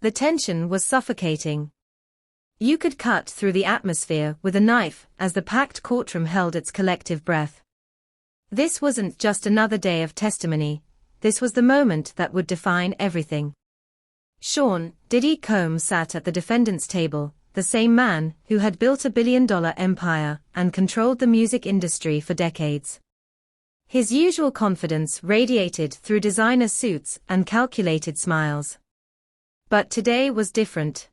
The tension was suffocating. You could cut through the atmosphere with a knife as the packed courtroom held its collective breath. This wasn't just another day of testimony, this was the moment that would define everything. Sean Diddy Combs sat at the defendant's table, the same man who had built a billion-dollar empire and controlled the music industry for decades. His usual confidence radiated through designer suits and calculated smiles. But today was different.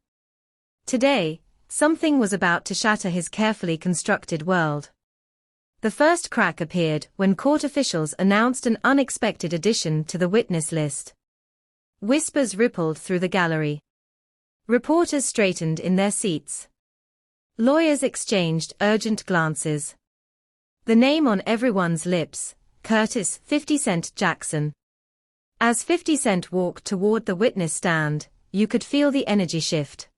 Today, something was about to shatter his carefully constructed world. The first crack appeared when court officials announced an unexpected addition to the witness list. Whispers rippled through the gallery. Reporters straightened in their seats. Lawyers exchanged urgent glances. The name on everyone's lips, Curtis 50 Cent Jackson. As 50 Cent walked toward the witness stand, you could feel the energy shift.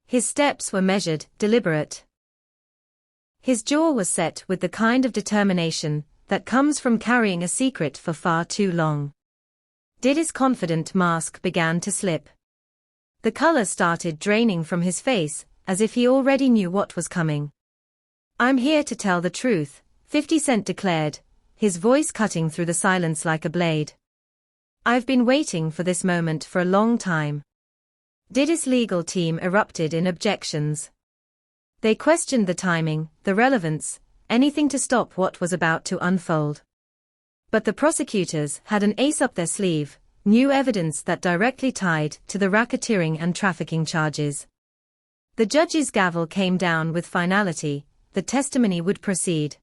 His steps were measured, deliberate. His jaw was set with the kind of determination that comes from carrying a secret for far too long. Diddy's confident mask began to slip. The color started draining from his face, as if he already knew what was coming. "I'm here to tell the truth," 50 Cent declared, his voice cutting through the silence like a blade. "I've been waiting for this moment for a long time." Diddy's legal team erupted in objections. They questioned the timing, the relevance, anything to stop what was about to unfold. But the prosecutors had an ace up their sleeve, new evidence that directly tied to the racketeering and trafficking charges. The judge's gavel came down with finality, the testimony would proceed.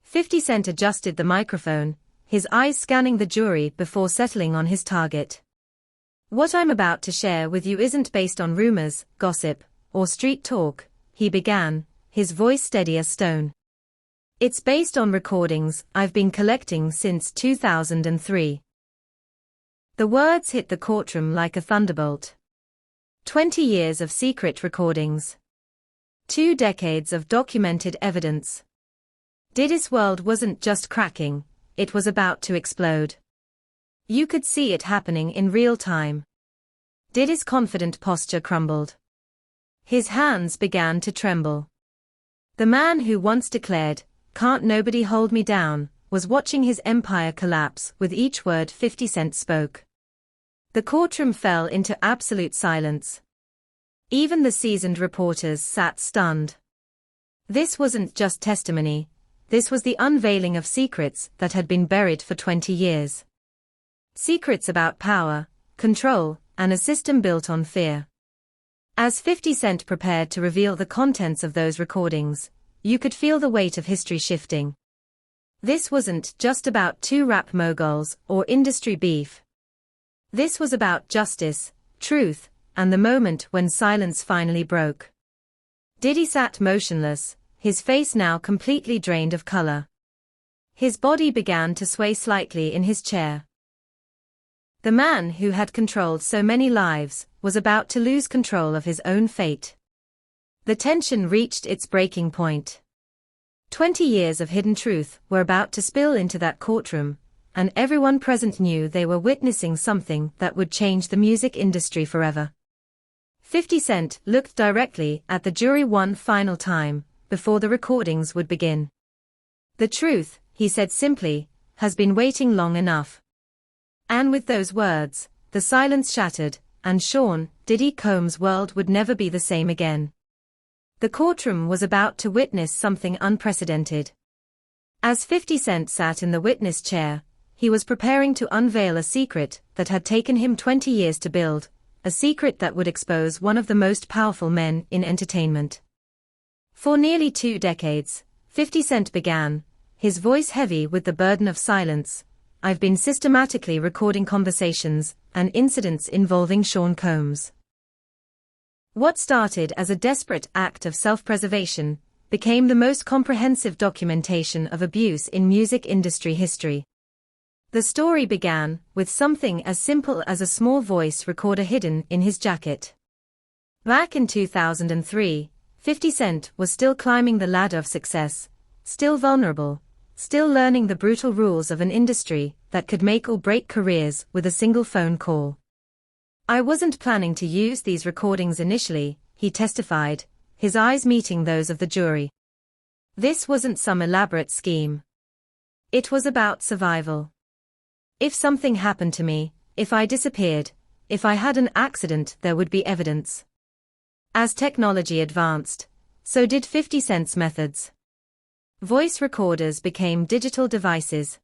50 Cent adjusted the microphone, his eyes scanning the jury before settling on his target. "What I'm about to share with you isn't based on rumors, gossip, or street talk," he began, his voice steady as stone. "It's based on recordings I've been collecting since 2003. The words hit the courtroom like a thunderbolt. 20 years of secret recordings. 2 decades of documented evidence. Diddy's world wasn't just cracking, it was about to explode. You could see it happening in real time. Diddy's confident posture crumbled. His hands began to tremble. The man who once declared, "Can't nobody hold me down," was watching his empire collapse with each word 50 Cent spoke. The courtroom fell into absolute silence. Even the seasoned reporters sat stunned. This wasn't just testimony, this was the unveiling of secrets that had been buried for 20 years. Secrets about power, control, and a system built on fear. As 50 Cent prepared to reveal the contents of those recordings, you could feel the weight of history shifting. This wasn't just about 2 rap moguls or industry beef. This was about justice, truth, and the moment when silence finally broke. Diddy sat motionless, his face now completely drained of color. His body began to sway slightly in his chair. The man who had controlled so many lives was about to lose control of his own fate. The tension reached its breaking point. 20 years of hidden truth were about to spill into that courtroom, and everyone present knew they were witnessing something that would change the music industry forever. 50 Cent looked directly at the jury one final time, before the recordings would begin. "The truth," he said simply, "has been waiting long enough." And with those words, the silence shattered, and Sean Diddy Combs' world would never be the same again. The courtroom was about to witness something unprecedented. As 50 Cent sat in the witness chair, he was preparing to unveil a secret that had taken him 20 years to build, a secret that would expose one of the most powerful men in entertainment. For nearly 2 decades, 50 Cent began, his voice heavy with the burden of silence, "I've been systematically recording conversations and incidents involving Sean Combs. What started as a desperate act of self-preservation became the most comprehensive documentation of abuse in music industry history." The story began with something as simple as a small voice recorder hidden in his jacket. Back in 2003, 50 Cent was still climbing the ladder of success, still vulnerable, still learning the brutal rules of an industry that could make or break careers with a single phone call. I wasn't planning to use these recordings initially, he testified, his eyes meeting those of the jury. This wasn't some elaborate scheme. It was about survival. If something happened to me, if I disappeared, if I had an accident, there would be evidence. As technology advanced, so did 50 Cent's methods. Voice recorders became digital devices.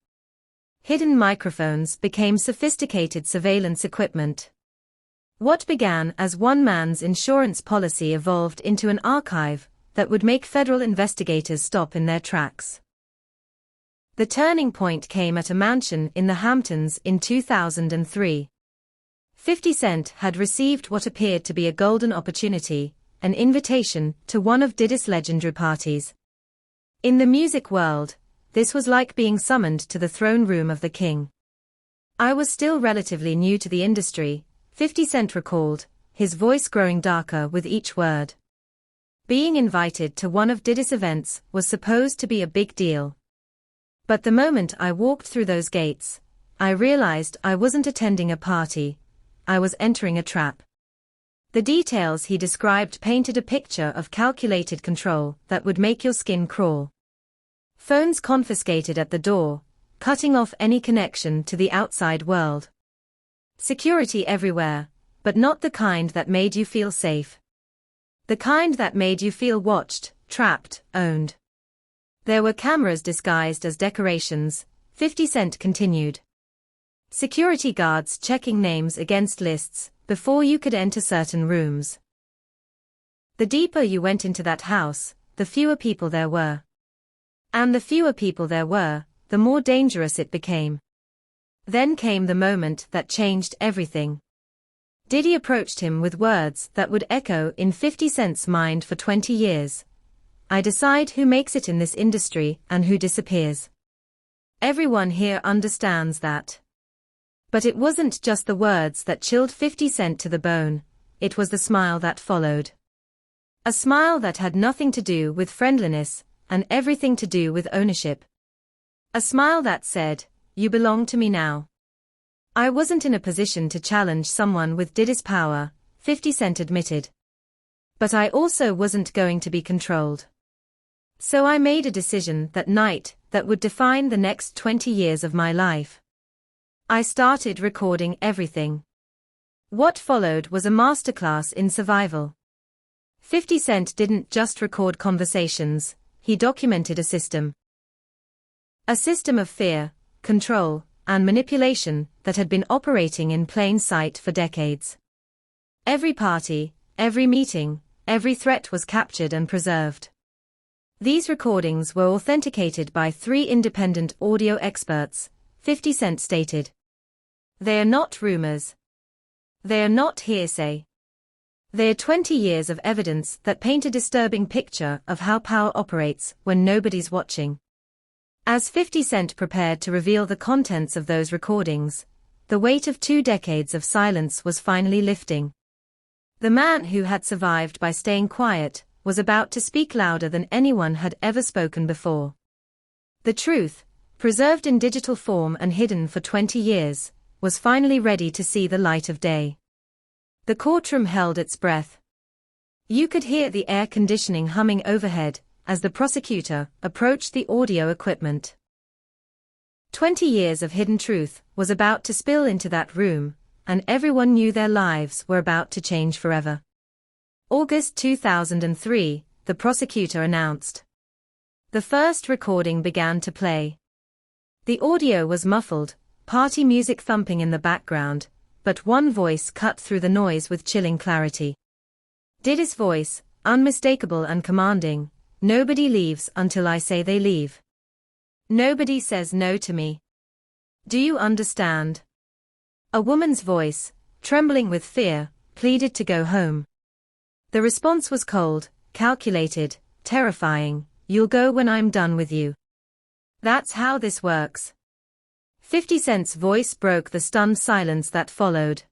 Hidden microphones became sophisticated surveillance equipment. What began as one man's insurance policy evolved into an archive that would make federal investigators stop in their tracks. The turning point came at a mansion in the Hamptons in 2003. 50 Cent had received what appeared to be a golden opportunity, an invitation to one of Diddy's legendary parties. In the music world, this was like being summoned to the throne room of the king. I was still relatively new to the industry, 50 Cent recalled, his voice growing darker with each word. Being invited to one of Diddy's events was supposed to be a big deal. But the moment I walked through those gates, I realized I wasn't attending a party, I was entering a trap. The details he described painted a picture of calculated control that would make your skin crawl. Phones confiscated at the door, cutting off any connection to the outside world. Security everywhere, but not the kind that made you feel safe. The kind that made you feel watched, trapped, owned. There were cameras disguised as decorations, 50 Cent continued. Security guards checking names against lists before you could enter certain rooms. The deeper you went into that house, the fewer people there were. And the fewer people there were, the more dangerous it became. Then came the moment that changed everything. Diddy approached him with words that would echo in 50 Cent's mind for 20 years. I decide who makes it in this industry and who disappears. Everyone here understands that. But it wasn't just the words that chilled 50 Cent to the bone, it was the smile that followed. A smile that had nothing to do with friendliness, and everything to do with ownership. A smile that said, "You belong to me now." I wasn't in a position to challenge someone with Diddy's power, 50 Cent admitted. But I also wasn't going to be controlled. So I made a decision that night that would define the next 20 years of my life. I started recording everything. What followed was a masterclass in survival. 50 Cent didn't just record conversations, he documented a system. A system of fear, control, and manipulation that had been operating in plain sight for decades. Every party, every meeting, every threat was captured and preserved. These recordings were authenticated by 3 independent audio experts, 50 Cent stated. They are not rumors. They are not hearsay. They are 20 years of evidence that paint a disturbing picture of how power operates when nobody's watching. As 50 Cent prepared to reveal the contents of those recordings, the weight of 2 decades of silence was finally lifting. The man who had survived by staying quiet was about to speak louder than anyone had ever spoken before. The truth, preserved in digital form and hidden for 20 years, was finally ready to see the light of day. The courtroom held its breath. You could hear the air conditioning humming overhead as the prosecutor approached the audio equipment. 20 years of hidden truth was about to spill into that room, and everyone knew their lives were about to change forever. August 2003, the prosecutor announced. The first recording began to play. The audio was muffled, party music thumping in the background, but one voice cut through the noise with chilling clarity. Diddy's voice, unmistakable and commanding, "Nobody leaves until I say they leave. Nobody says no to me. Do you understand?" A woman's voice, trembling with fear, pleaded to go home. The response was cold, calculated, terrifying. "You'll go when I'm done with you. That's how this works." 50 Cent's voice broke the stunned silence that followed.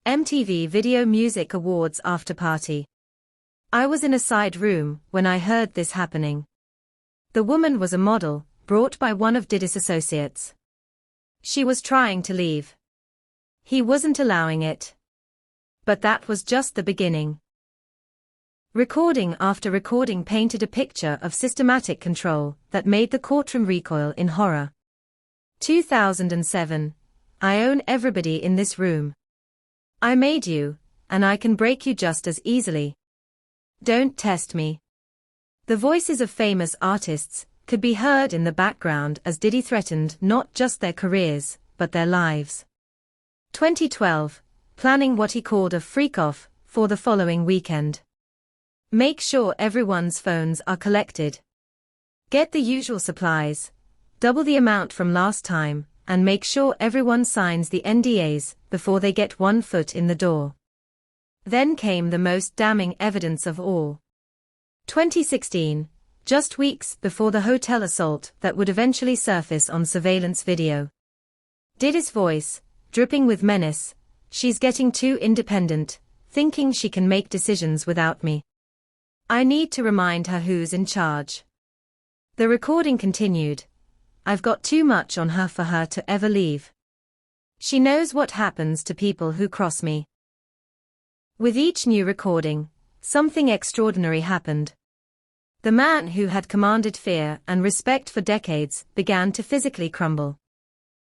MTV Video Music Awards after party. I was in a side room when I heard this happening. The woman was a model, brought by one of Diddy's associates. She was trying to leave. He wasn't allowing it. But that was just the beginning. Recording after recording painted a picture of systematic control that made the courtroom recoil in horror. 2007. I own everybody in this room. I made you, and I can break you just as easily. Don't test me. The voices of famous artists could be heard in the background as Diddy threatened not just their careers, but their lives. 2012. Planning what he called a freak-off for the following weekend. Make sure everyone's phones are collected. Get the usual supplies, double the amount from last time, and make sure everyone signs the NDAs before they get 1 foot in the door. Then came the most damning evidence of all. 2016, just weeks before the hotel assault that would eventually surface on surveillance video. Diddy's voice, dripping with menace, "She's getting too independent, thinking she can make decisions without me. I need to remind her who's in charge." The recording continued. "I've got too much on her for her to ever leave. She knows what happens to people who cross me." With each new recording, something extraordinary happened. The man who had commanded fear and respect for decades began to physically crumble.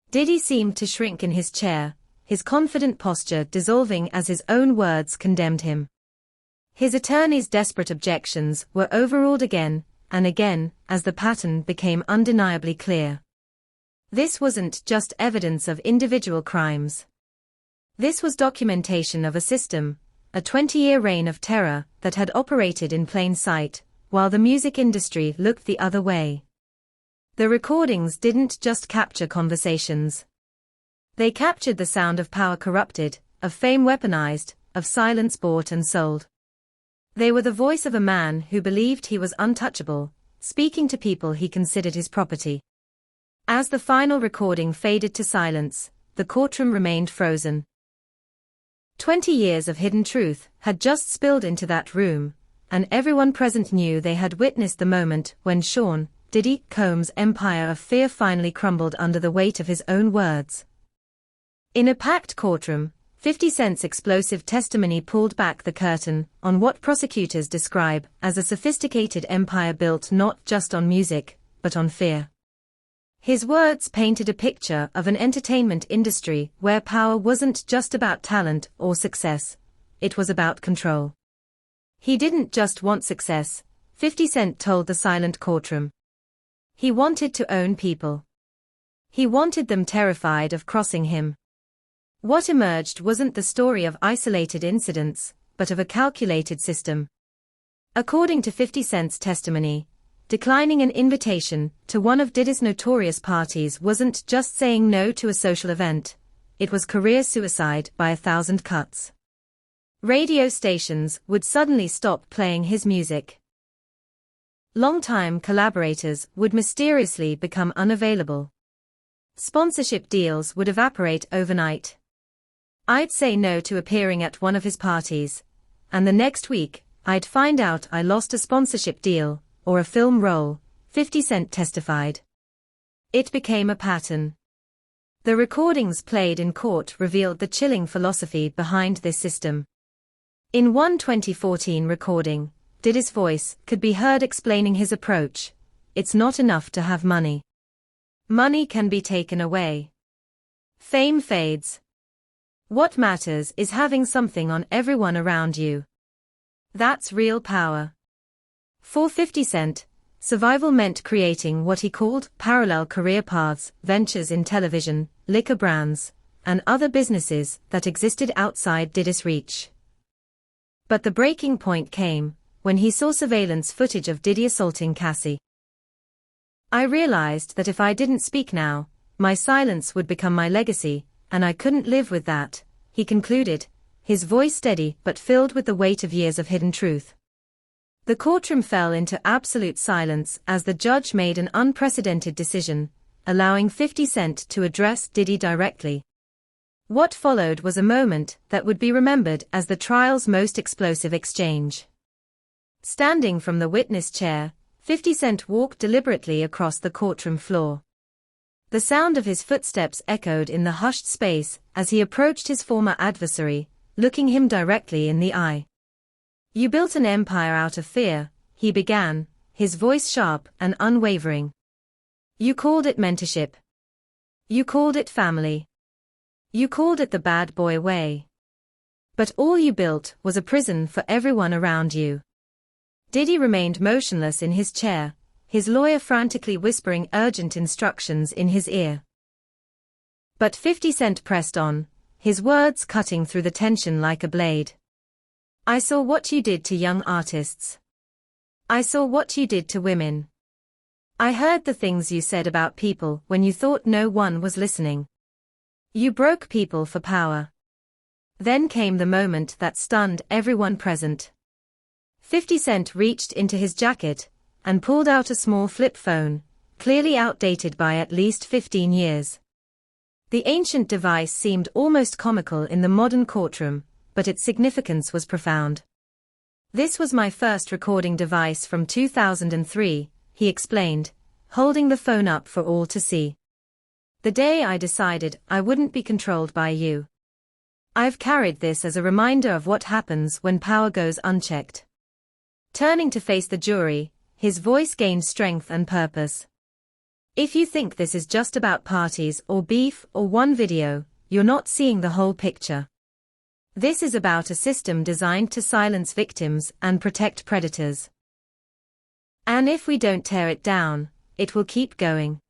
Diddy seemed to shrink in his chair, his confident posture dissolving as his own words condemned him. His attorney's desperate objections were overruled again and again as the pattern became undeniably clear. This wasn't just evidence of individual crimes. This was documentation of a system, a 20-year reign of terror that had operated in plain sight, while the music industry looked the other way. The recordings didn't just capture conversations. They captured the sound of power corrupted, of fame weaponized, of silence bought and sold. They were the voice of a man who believed he was untouchable, speaking to people he considered his property. As the final recording faded to silence, the courtroom remained frozen. 20 years of hidden truth had just spilled into that room, and everyone present knew they had witnessed the moment when Sean Diddy Combs' empire of fear finally crumbled under the weight of his own words. In a packed courtroom, 50 Cent's explosive testimony pulled back the curtain on what prosecutors describe as a sophisticated empire built not just on music, but on fear. His words painted a picture of an entertainment industry where power wasn't just about talent or success, it was about control. He didn't just want success, 50 Cent told the silent courtroom. He wanted to own people. He wanted them terrified of crossing him. What emerged wasn't the story of isolated incidents, but of a calculated system. According to 50 Cent's testimony, declining an invitation to one of Diddy's notorious parties wasn't just saying no to a social event, it was career suicide by 1,000 cuts. Radio stations would suddenly stop playing his music. Longtime collaborators would mysteriously become unavailable. Sponsorship deals would evaporate overnight. I'd say no to appearing at one of his parties, and the next week, I'd find out I lost a sponsorship deal, or a film role, 50 Cent testified. It became a pattern. The recordings played in court revealed the chilling philosophy behind this system. In one 2014 recording, Diddy's voice could be heard explaining his approach. "It's not enough to have money. Money can be taken away. Fame fades. What matters is having something on everyone around you. That's real power." For 50 Cent, survival meant creating what he called parallel career paths, ventures in television, liquor brands, and other businesses that existed outside Diddy's reach. But the breaking point came when he saw surveillance footage of Diddy assaulting Cassie. "I realized that if I didn't speak now, my silence would become my legacy, and I couldn't live with that," he concluded, his voice steady but filled with the weight of years of hidden truth. The courtroom fell into absolute silence as the judge made an unprecedented decision, allowing 50 Cent to address Diddy directly. What followed was a moment that would be remembered as the trial's most explosive exchange. Standing from the witness chair, 50 Cent walked deliberately across the courtroom floor. The sound of his footsteps echoed in the hushed space as he approached his former adversary, looking him directly in the eye. "You built an empire out of fear," he began, his voice sharp and unwavering. "You called it mentorship. You called it family. You called it the bad boy way. But all you built was a prison for everyone around you." Diddy remained motionless in his chair, his lawyer frantically whispering urgent instructions in his ear. But 50 Cent pressed on, his words cutting through the tension like a blade. "I saw what you did to young artists. I saw what you did to women. I heard the things you said about people when you thought no one was listening. You broke people for power." Then came the moment that stunned everyone present. 50 Cent reached into his jacket and pulled out a small flip phone, clearly outdated by at least 15 years. The ancient device seemed almost comical in the modern courtroom, but its significance was profound. "This was my first recording device from 2003, he explained, holding the phone up for all to see. "The day I decided I wouldn't be controlled by you. I've carried this as a reminder of what happens when power goes unchecked." Turning to face the jury, his voice gained strength and purpose. "If you think this is just about parties or beef or one video, you're not seeing the whole picture. This is about a system designed to silence victims and protect predators. And if we don't tear it down, it will keep going."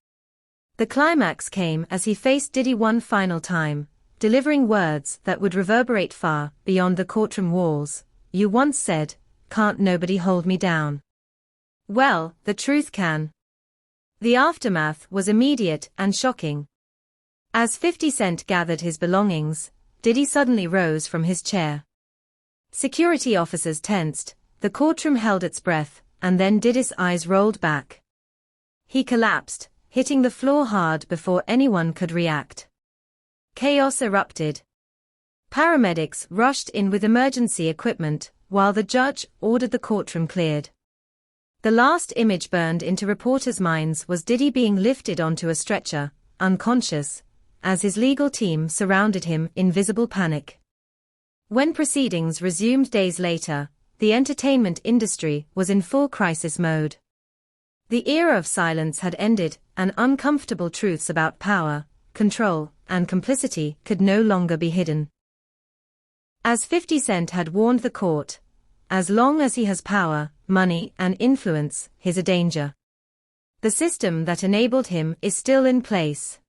The climax came as he faced Diddy one final time, delivering words that would reverberate far beyond the courtroom walls. "You once said, 'Can't nobody hold me down?' Well, the truth can." The aftermath was immediate and shocking. As 50 Cent gathered his belongings, Diddy suddenly rose from his chair. Security officers tensed, the courtroom held its breath, and then Diddy's eyes rolled back. He collapsed, hitting the floor hard before anyone could react. Chaos erupted. Paramedics rushed in with emergency equipment, while the judge ordered the courtroom cleared. The last image burned into reporters' minds was Diddy being lifted onto a stretcher, unconscious, as his legal team surrounded him in visible panic. When proceedings resumed days later, the entertainment industry was in full crisis mode. The era of silence had ended, and uncomfortable truths about power, control, and complicity could no longer be hidden. As 50 Cent had warned the court, as long as he has power, money, and influence, he's a danger. The system that enabled him is still in place.